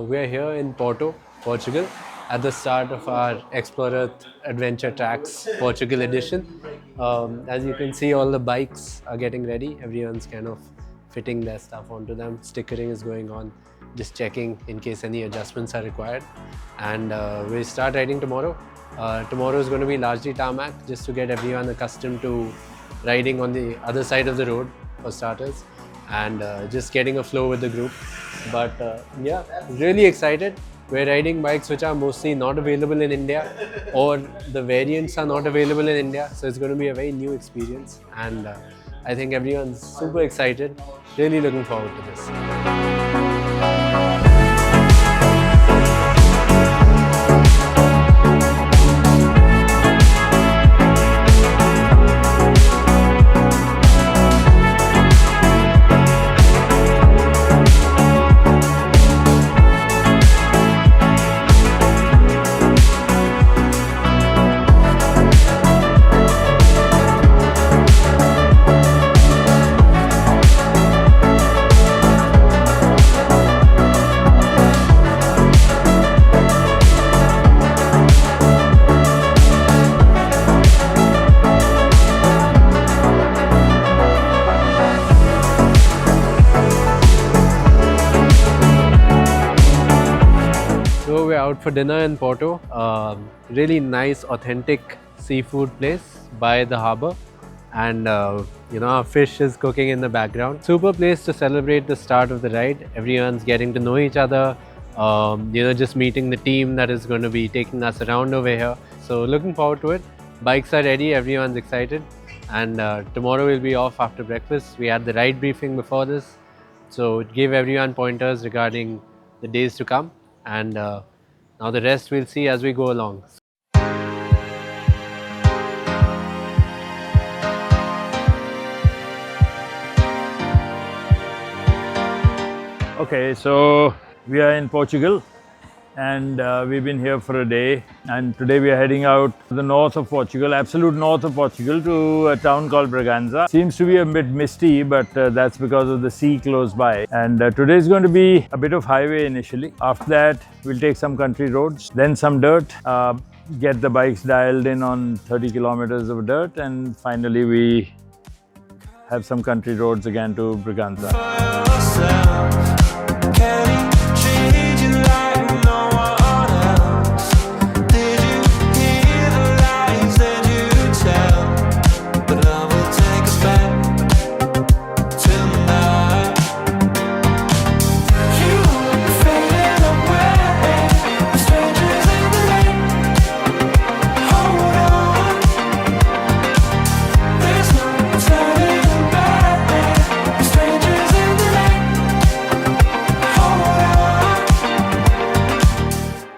We're here in Porto, Portugal, at the start of our Xplorearth Adventure Tracks Portugal edition. As you can see, all the bikes are getting ready. Everyone's kind of fitting their stuff onto them. Stickering is going on, just checking in case any adjustments are required. And we'll start riding tomorrow. Tomorrow is going to be largely tarmac, just to get everyone accustomed to riding on the other side of the road for starters, and just getting a flow with the group. But yeah, really excited. We're riding bikes which are mostly not available in India, or the variants are not available in India, so it's going to be a very new experience, and I think everyone's super excited. Really looking forward to this. So we're out for dinner in Porto. Really nice, authentic seafood place by the harbour, and our fish is cooking in the background. Super place to celebrate the start of the ride. Everyone's getting to know each other. Just meeting the team that is going to be taking us around over here. So looking forward to it. Bikes are ready. Everyone's excited, and tomorrow we'll be off after breakfast. We had the ride briefing before this, so it gave everyone pointers regarding the days to come, and now the rest we'll see as we go along. Okay, so we are in Portugal, and we've been here for a day, and today we are heading out to the north of Portugal, absolute north of Portugal, to a town called Braganza. Seems to be a bit misty, but that's because of the sea close by. And today is going to be a bit of highway initially. After that, we'll take some country roads, then some dirt, get the bikes dialed in on 30 kilometers of dirt, and finally we have some country roads again to Braganza.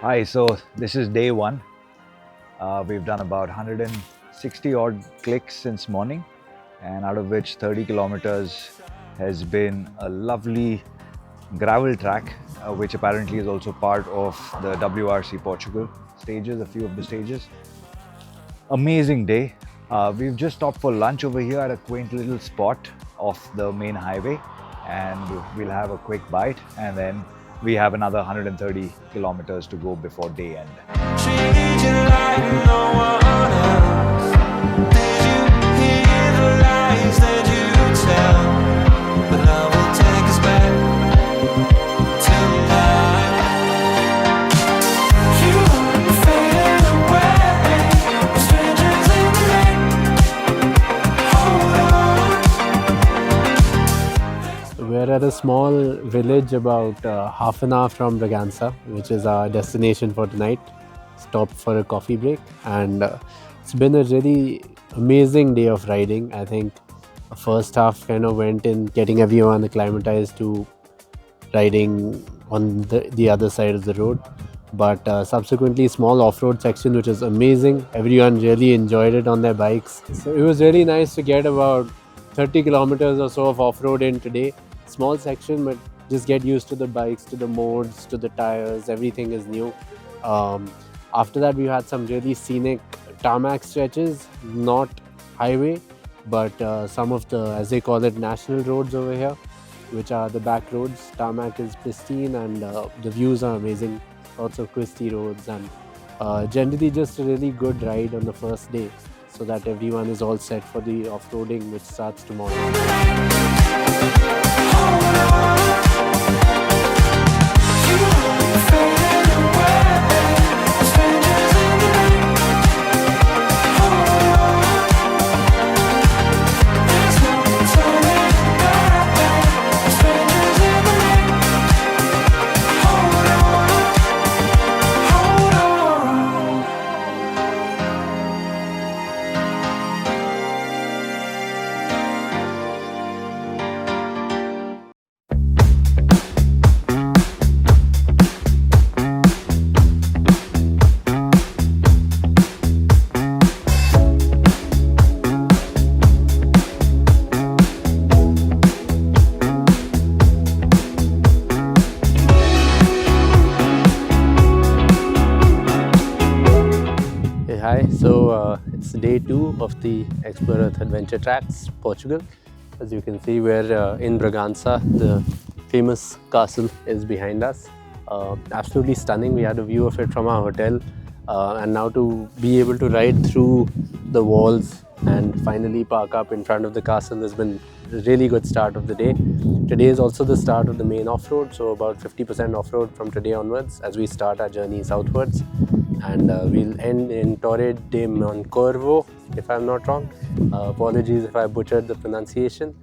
Hi, so this is day one. We've done about 160 odd clicks since morning, and out of which 30 kilometers has been a lovely gravel track, which apparently is also part of the WRC Portugal stages, a few of the stages. Amazing day. We've just stopped for lunch over here at a quaint little spot off the main highway, and we'll have a quick bite, and then we have another 130 kilometers to go before day end. We're at a small village about half an hour from Braganza, which is our destination for tonight. Stopped for a coffee break, and it's been a really amazing day of riding. I think the first half kind of went in getting everyone acclimatized to riding on the other side of the road, but subsequently small off-road section which is amazing. Everyone really enjoyed it on their bikes, so it was really nice to get about 30 kilometers or so of off-road in today. Small section, but just get used to the bikes, to the modes, to the tires. Everything is new. After that, we had some really scenic tarmac stretches, not highway, but some of the, as they call it, national roads over here. which are the back roads. Tarmac is pristine and the views are amazing. Lots of twisty roads and generally just a really good ride on the first day, so that everyone is all set for the off-roading which starts tomorrow. Hi, so it's day 2 of the Xplorearth Adventure Tracks, Portugal. As you can see, we're in Bragança. The famous castle is behind us. Absolutely stunning. We had a view of it from our hotel, and now to be able to ride through the walls and finally park up in front of the castle has been a really good start of the day. Today is also the start of the main off-road, so about 50% off-road from today onwards as we start our journey southwards. And we'll end in Torre de Moncorvo, if I'm not wrong. Apologies if I butchered the pronunciation,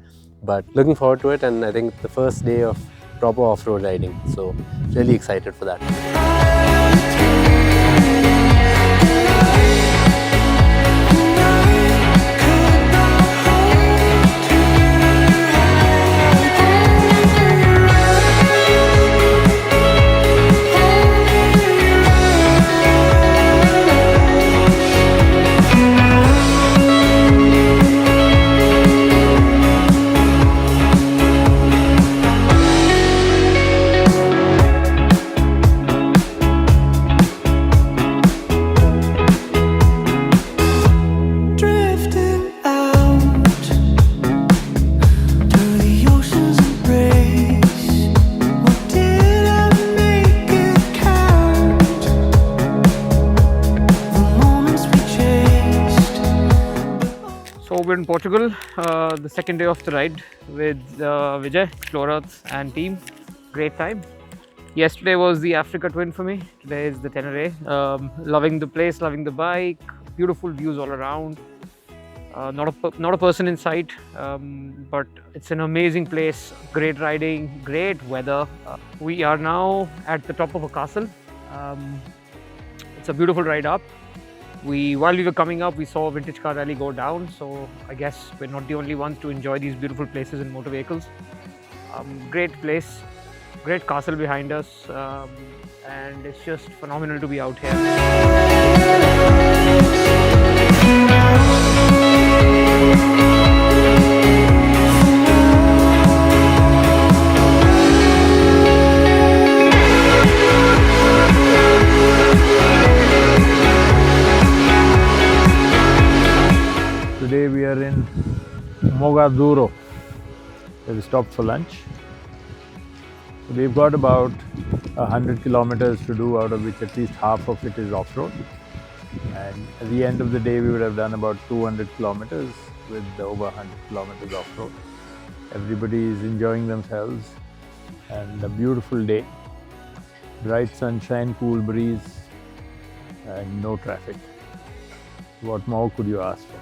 but looking forward to it, and I think the first day of proper off-road riding, so really excited for that. So we're in Portugal, the second day of the ride with Vijay, Xplorearth and team. Great time. Yesterday was the Africa twin for me. Today is the Teneres. Loving the place, loving the bike, beautiful views all around. Not a person in sight, but it's an amazing place. Great riding, great weather. We are now at the top of a castle. It's a beautiful ride up. While we were coming up, we saw a vintage car rally go down, so I guess we're not the only ones to enjoy these beautiful places in motor vehicles. Great place, great castle behind us, and it's just phenomenal to be out here. Today we are in Mogaduro. We stopped for lunch. We've got about 100 kilometers to do, out of which at least half of it is off-road. And at the end of the day, we would have done about 200 kilometers with over 100 kilometers off-road. Everybody is enjoying themselves, and a beautiful day. Bright sunshine, cool breeze, and no traffic. What more could you ask for?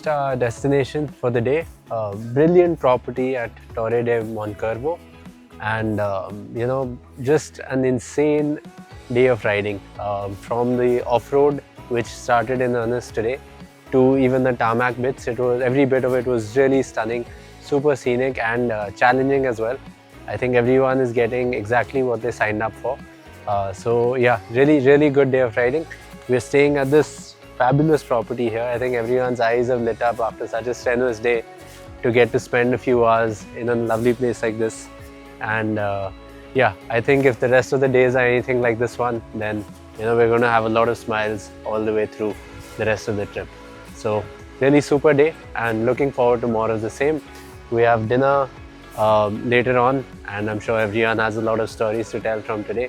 reached our destination for the day. Brilliant property at Torre de Moncarvo, and you know, just an insane day of riding. From the off-road, which started in earnest today, to even the tarmac bits. It was, every bit of it was really stunning, super scenic and challenging as well. I think everyone is getting exactly what they signed up for. So yeah, really good day of riding. We're staying at this fabulous property here. I think everyone's eyes have lit up after such a strenuous day to get to spend a few hours in a lovely place like this. And yeah, I think if the rest of the days are anything like this one, then you know, we're going to have a lot of smiles all the way through the rest of the trip. So really super day, and looking forward to more of the same. We have dinner later on, and I'm sure everyone has a lot of stories to tell from today.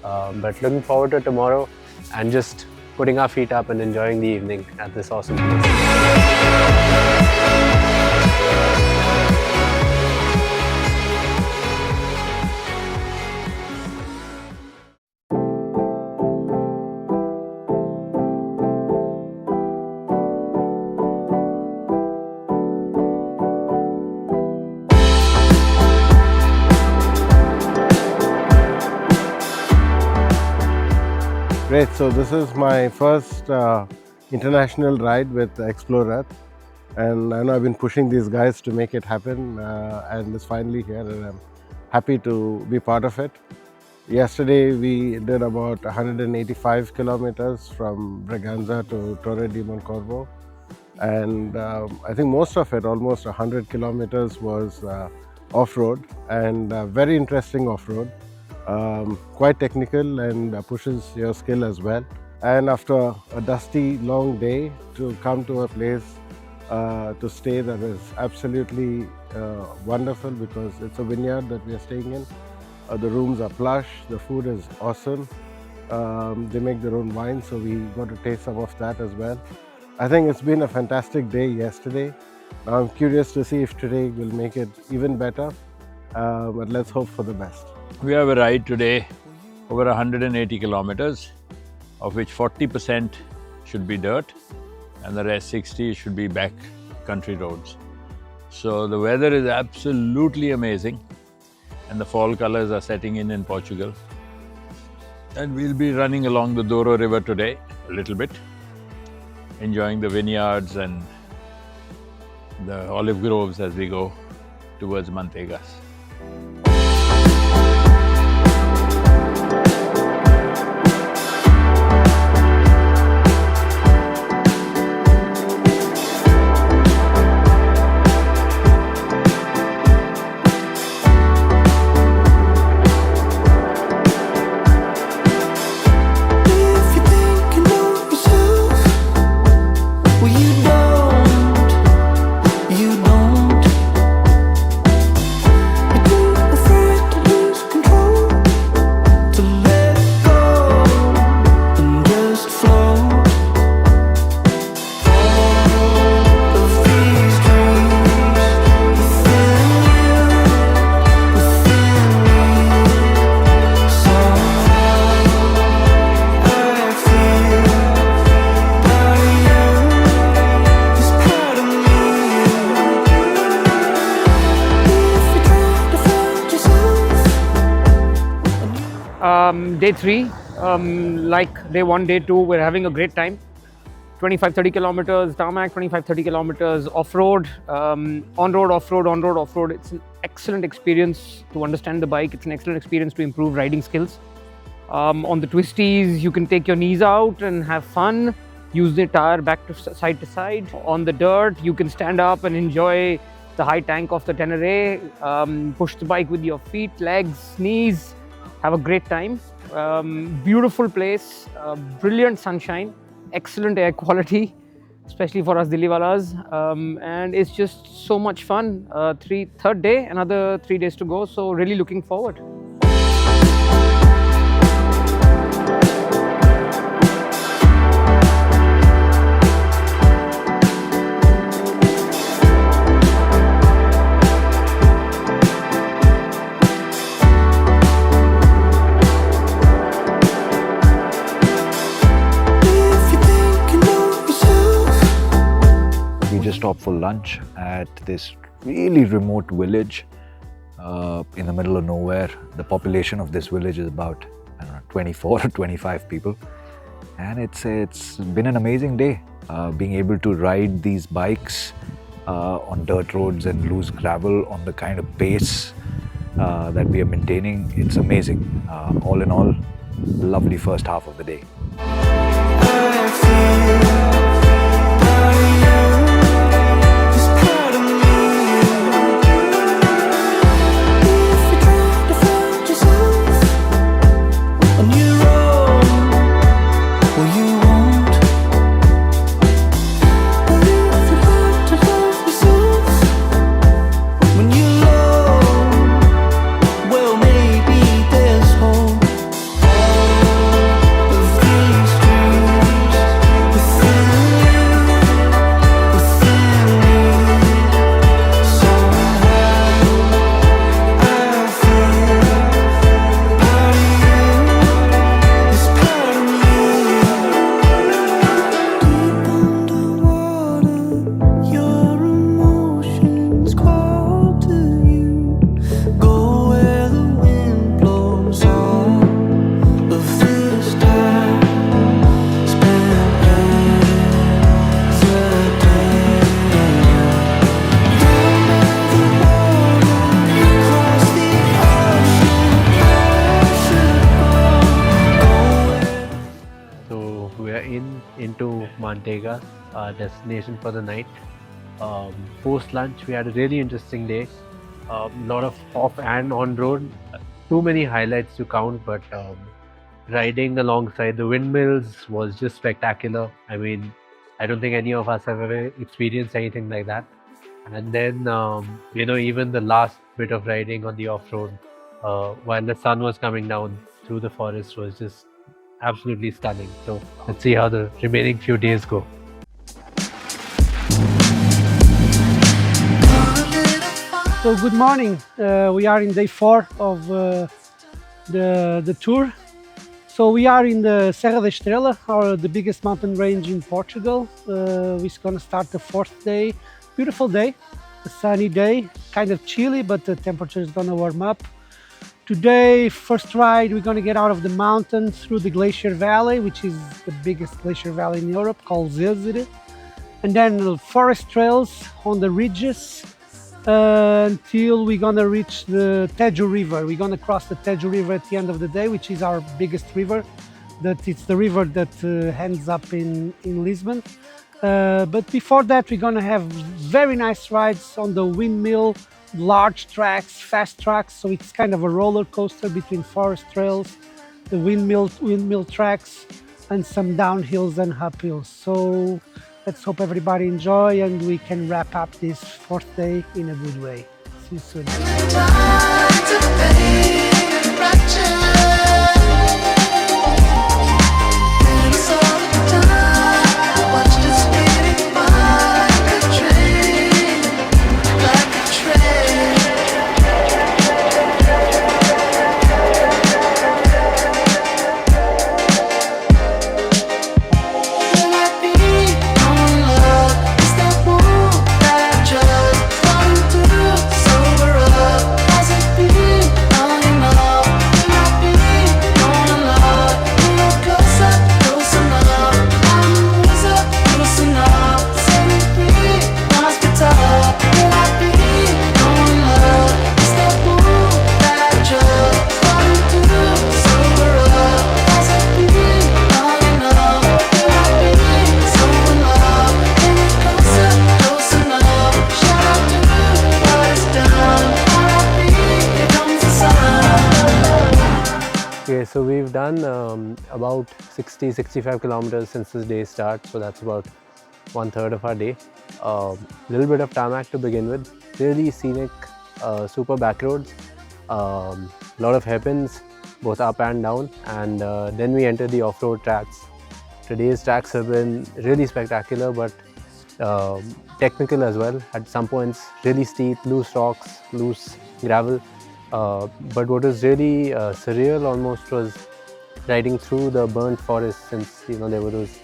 But looking forward to tomorrow and just putting our feet up and enjoying the evening at this awesome place. Great, so this is my first international ride with Xplorearth, and I know I've been pushing these guys to make it happen, and it's finally here, and I'm happy to be part of it. Yesterday we did about 185 kilometers from Braganza to Torre de Moncarvo, and I think most of it, almost 100 kilometers, was off-road, and very interesting off-road. Quite technical and pushes your skill as well. And after a dusty long day, to come to a place to stay that is absolutely wonderful, because it's a vineyard that we are staying in. The rooms are plush, the food is awesome. They make their own wine, so we got to taste some of that as well. I think it's been a fantastic day yesterday. Now I'm curious to see if today will make it even better, but let's hope for the best. We have a ride today over 180 kilometers, of which 40% should be dirt and the rest 60 should be back country roads. So the weather is absolutely amazing, and the fall colors are setting in Portugal. And we'll be running along the Douro River today a little bit, enjoying the vineyards and the olive groves as we go towards Mantegas. Day 3, like day 1, day 2, we're having a great time. 25-30 kilometers tarmac, 25-30 kilometers off-road, on-road, off-road, on-road, off-road. It's an excellent experience to understand the bike. It's an excellent experience to improve riding skills. On the twisties, you can take your knees out and have fun, use the tire back to side to side. On the dirt, you can stand up and enjoy the high tank of the Teneres, push the bike with your feet, legs, knees, have a great time. Beautiful place, brilliant sunshine, excellent air quality, especially for us Dilliwalas, and it's just so much fun. Third day, another 3 days to go, so really looking forward. stop for lunch at this really remote village in the middle of nowhere. The population of this village is about, I don't know, 24 or 25 people. And it's been an amazing day. Being able to ride these bikes on dirt roads and loose gravel on the kind of pace that we are maintaining, it's amazing. All in all, lovely first half of the day. Into Montega, our destination for the night. Post lunch, we had a really interesting day. A lot of off and on road. Too many highlights to count, but riding alongside the windmills was just spectacular. I mean, I don't think any of us have ever experienced anything like that. And then, even the last bit of riding on the off road while the sun was coming down through the forest was just absolutely stunning. So let's see how the remaining few days go. So good morning. We are in day 4 of the tour. So we are in the Serra da Estrela, the biggest mountain range in Portugal. We're gonna start the 4th day. Beautiful day, a sunny day, kind of chilly, but the temperature is gonna warm up. Today, first ride, we're gonna get out of the mountain through the glacier valley, which is the biggest glacier valley in Europe, called Zilzire. And then forest trails on the ridges until we're gonna reach the Tejo River. We're gonna cross the Tejo River at the end of the day, which is our biggest river. It's the river that ends up in Lisbon. But before that, we're gonna have very nice rides on the windmill, large tracks, fast tracks. So it's kind of a roller coaster between forest trails, the windmill tracks, and some downhills and uphills. So let's hope everybody enjoy and we can wrap up this 4th day in a good way. See you soon. Okay, so we've done about 60-65 kilometers since this day starts, so that's about 1/3 of our day. Little bit of tarmac to begin with, really scenic, super back roads, lot of hairpins both up and down, and then we enter the off-road tracks. Today's tracks have been really spectacular, but technical as well. At some points, really steep, loose rocks, loose gravel. But what was really surreal almost was riding through the burnt forest, since there were those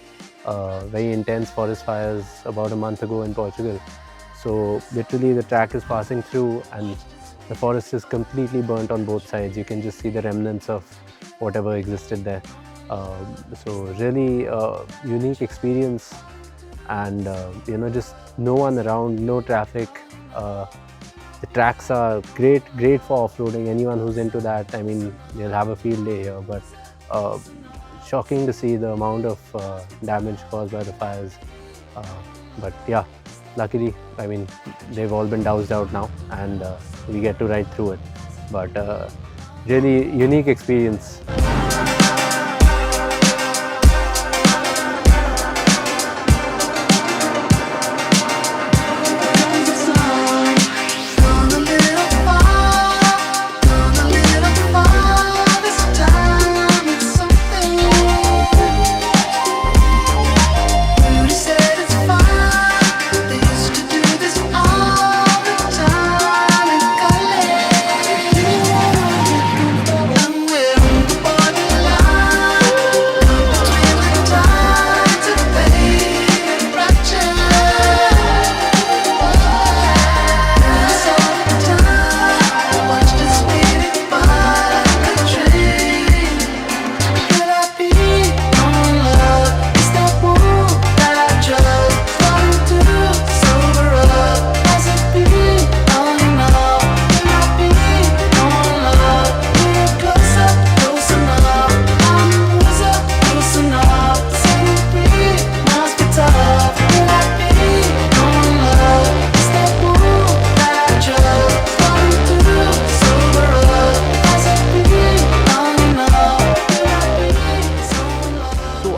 very intense forest fires about a month ago in Portugal. So literally the track is passing through and the forest is completely burnt on both sides. You can just see the remnants of whatever existed there. So really unique experience, and just no one around, no traffic. The tracks are great for off-roading. Anyone who's into that, I mean, they'll have a field day here. But shocking to see the amount of damage caused by the fires. But yeah, luckily, I mean, they've all been doused out now, and we get to ride through it. But really unique experience.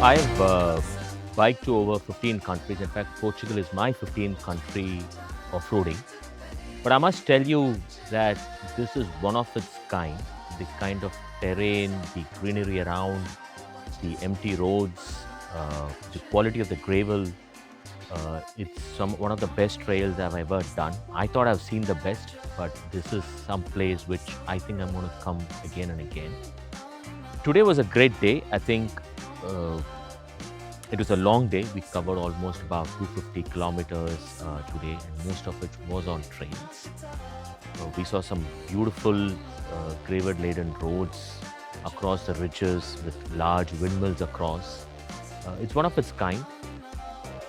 I've biked to over 15 countries. In fact, Portugal is my 15th country off-roading. But I must tell you that this is one of its kind. The kind of terrain, the greenery around, the empty roads, the quality of the gravel. It's one of the best trails I've ever done. I thought I've seen the best, but this is some place which I think I'm going to come again and again. Today was a great day. I think it was a long day. We covered almost about 250 kilometers today, and most of it was on trains. We saw some beautiful gravel-laden roads across the ridges with large windmills across. It's one of its kind.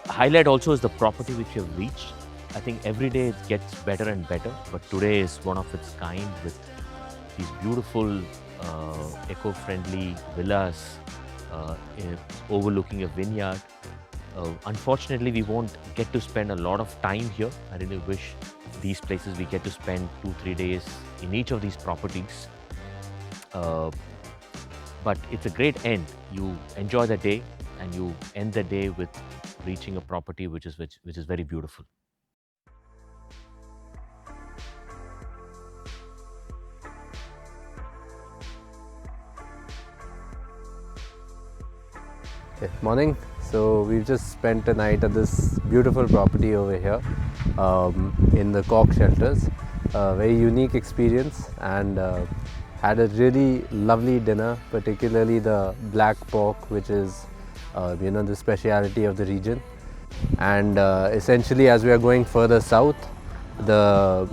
Highlight also is the property which we have reached. I think every day it gets better and better, but today is one of its kind with these beautiful eco-friendly villas overlooking a vineyard. Unfortunately, we won't get to spend a lot of time here. I really wish these places we get to spend 2-3 days in each of these properties. But it's a great end. You enjoy the day and you end the day with reaching a property which is very beautiful. Okay, morning. So we've just spent a night at this beautiful property over here in the cork shelters. Very unique experience, and had a really lovely dinner, particularly the black pork, which is the speciality of the region. And essentially, as we are going further south, the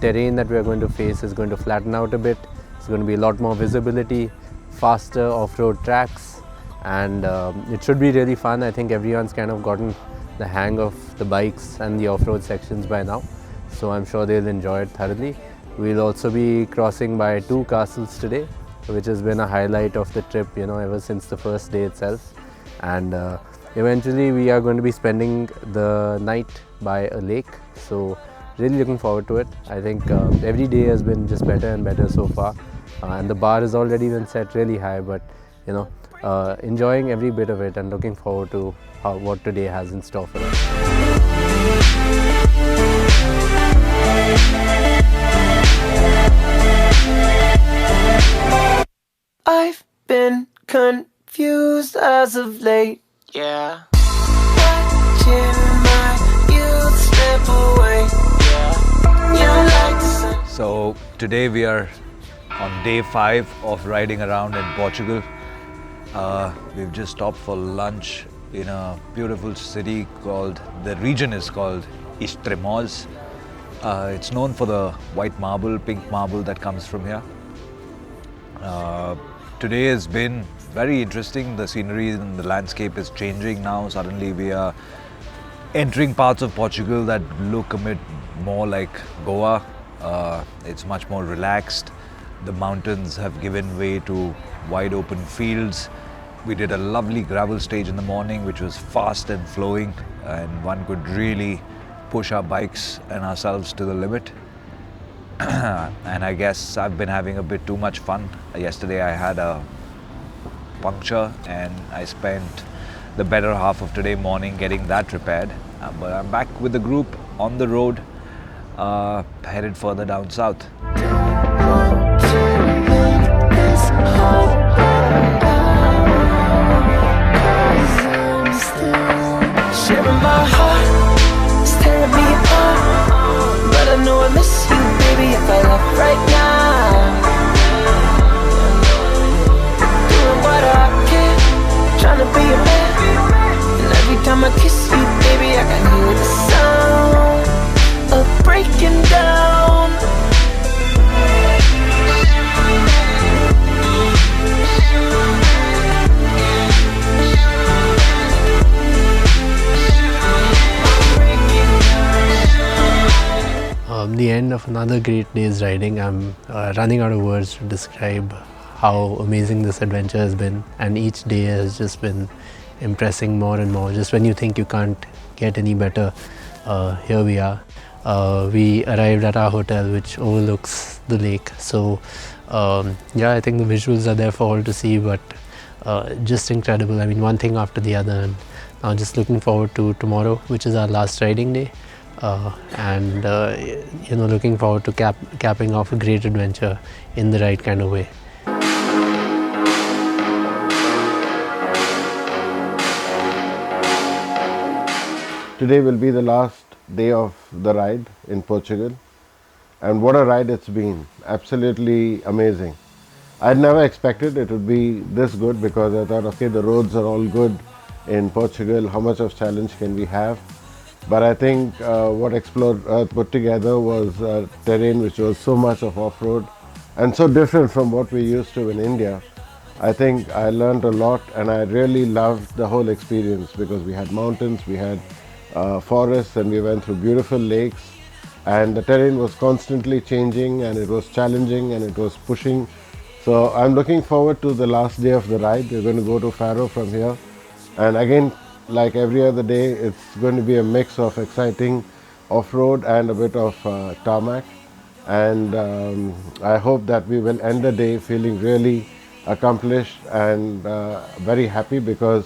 terrain that we are going to face is going to flatten out a bit. It's going to be a lot more visibility, faster off-road tracks, and it should be really fun. I think everyone's kind of gotten the hang of the bikes and the off-road sections by now, so I'm sure they'll enjoy it thoroughly. We'll also be crossing by 2 castles today, which has been a highlight of the trip, ever since the first day itself. And eventually we are going to be spending the night by a lake, so really looking forward to it. I think every day has been just better and better so far, and the bar has already been set really high, but enjoying every bit of it and looking forward to what today has in store for us. I've been confused as of late, yeah. Watching my youth slip away, yeah. You're like the sun. So today we are on day 5 of riding around in Portugal. We've just stopped for lunch in a beautiful city the region is called Xplorearth. It's known for the white marble, pink marble that comes from here. Today has been very interesting. The scenery and the landscape is changing now. Suddenly we are entering parts of Portugal that look a bit more like Goa. It's much more relaxed. The mountains have given way to wide open fields. We did a lovely gravel stage in the morning, which was fast and flowing, and one could really push our bikes and ourselves to the limit. And I guess I've been having a bit too much fun. Yesterday I had a puncture and I spent the better half of today morning getting that repaired. But I'm back with the group on the road, headed further down south. Sharing my heart, it's tearing me apart, but I know I miss you, baby, if I left right now. Doing what I can, trying to be a man, and every time I kiss you, baby, I can hear the sound of breaking down. The end of another great day's riding. I'm running out of words to describe how amazing this adventure has been, and each day has just been impressing more and more. Just when you think you can't get any better, here we are. We arrived at our hotel, which overlooks the lake. So yeah, I think the visuals are there for all to see, but just incredible. I mean, one thing after the other, and now just looking forward to tomorrow, which is our last riding day. And you know, looking forward to capping off a great adventure in the right kind of way. Today will be the last day of the ride in Portugal, and what a ride it's been. Absolutely amazing. I'd never expected it would be this good, because I thought, okay, the roads are all good in Portugal, how much of challenge can we have? But I think what Xplorearth put together was a terrain which was so much of off-road and so different from what we used to in India. I think I learned a lot, and I really loved the whole experience, because we had mountains, we had forests, and we went through beautiful lakes, and the terrain was constantly changing, and it was challenging, and it was pushing. So I'm looking forward to the last day of the ride. We're going to go to Faro from here, and again, like every other day, it's going to be a mix of exciting off-road and a bit of tarmac. And I hope that we will end the day feeling really accomplished and very happy, because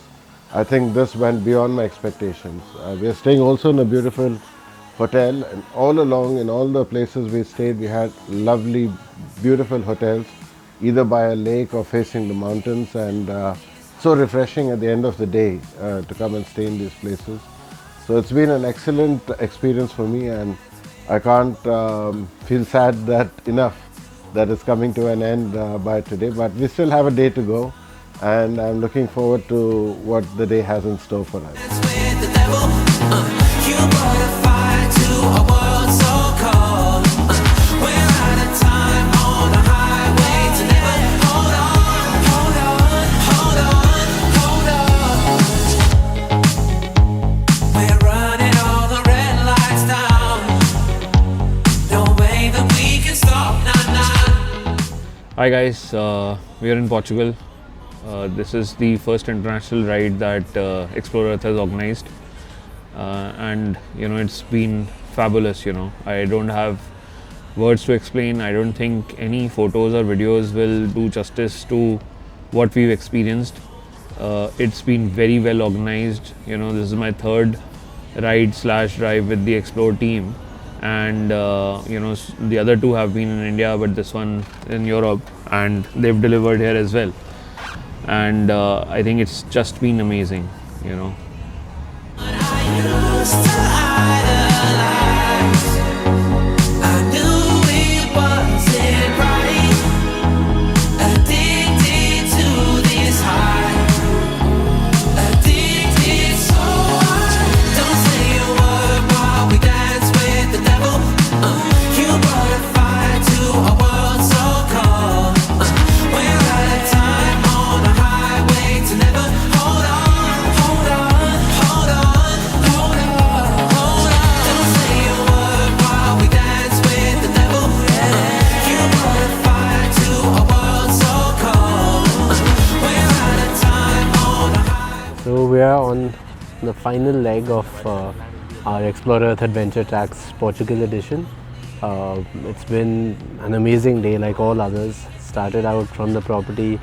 I think this went beyond my expectations. We are staying also in a beautiful hotel, and all along in all the places we stayed, we had lovely, beautiful hotels, either by a lake or facing the mountains, and so refreshing at the end of the day to come and stay in these places. So it's been an excellent experience for me, and I can't feel sad that enough that it's coming to an end by today, but we still have a day to go, and I'm looking forward to what the day has in store for us. Hi guys, we are in Portugal. This is the first international ride that Xplorearth has organized, and you know, it's been fabulous. You know, I don't have words to explain. I don't think any photos or videos will do justice to what we've experienced. It's been very well organized. You know, this is my third ride / drive with the Explore team, and you know, the other two have been in India, but this one in Europe, and they've delivered here as well. And I think it's just been amazing, you know. we are on the final leg of our Xplorearth Adventure Tracks Portugal edition. It's been an amazing day like all others. Started out from the property,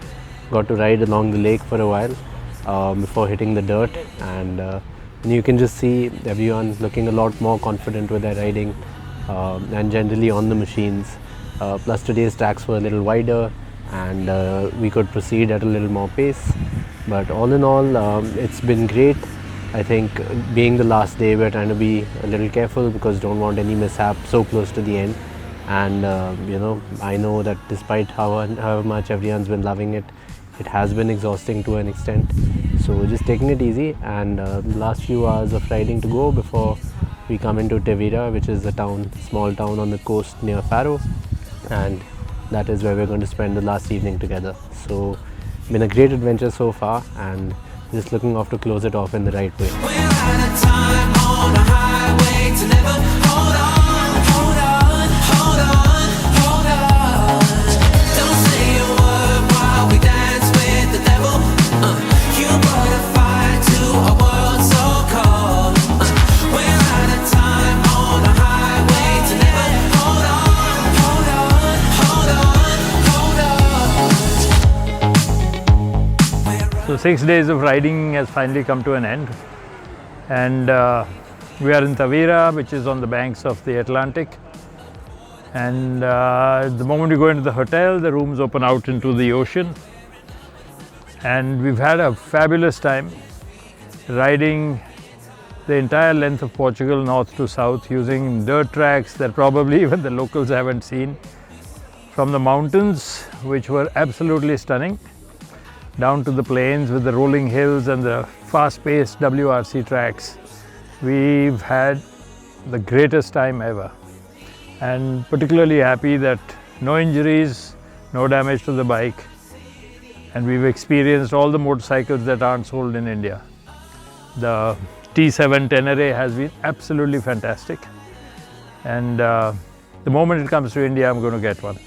got to ride along the lake for a while before hitting the dirt, and you can just see everyone looking a lot more confident with their riding and generally on the machines. Plus today's tracks were a little wider and we could proceed at a little more pace. But all in all, it's been great. I think being the last day, we're trying to be a little careful because don't want any mishap so close to the end. And you know, I know that despite however much everyone's been loving it, it has been exhausting to an extent. So we're just taking it easy, and the last few hours of riding to go before we come into Teneres, which is a town, small town on the coast near Faro, and that is where we're going to spend the last evening together. So been a great adventure so far, and just looking off to close it off in the right way. We're out of time on a highway to never hold on, hold on, hold on, hold on. Don't say a word while we dance with the devil. You brought a fire to a world so cold. We're out of time on a highway to never hold on, hold on, hold on, hold on. So 6 days of riding has finally come to an end, and we are in Tavira, which is on the banks of the Atlantic. And the moment you go into the hotel, the rooms open out into the ocean. And we've had a fabulous time riding the entire length of Portugal, north to south, using dirt tracks that probably even the locals haven't seen. From the mountains, which were absolutely stunning, down to the plains with the rolling hills and the fast-paced WRC tracks. We've had the greatest time ever, and particularly happy that no injuries, no damage to the bike, and we've experienced all the motorcycles that aren't sold in India. The T7 Teneres has been absolutely fantastic, and the moment it comes to India, I'm going to get one.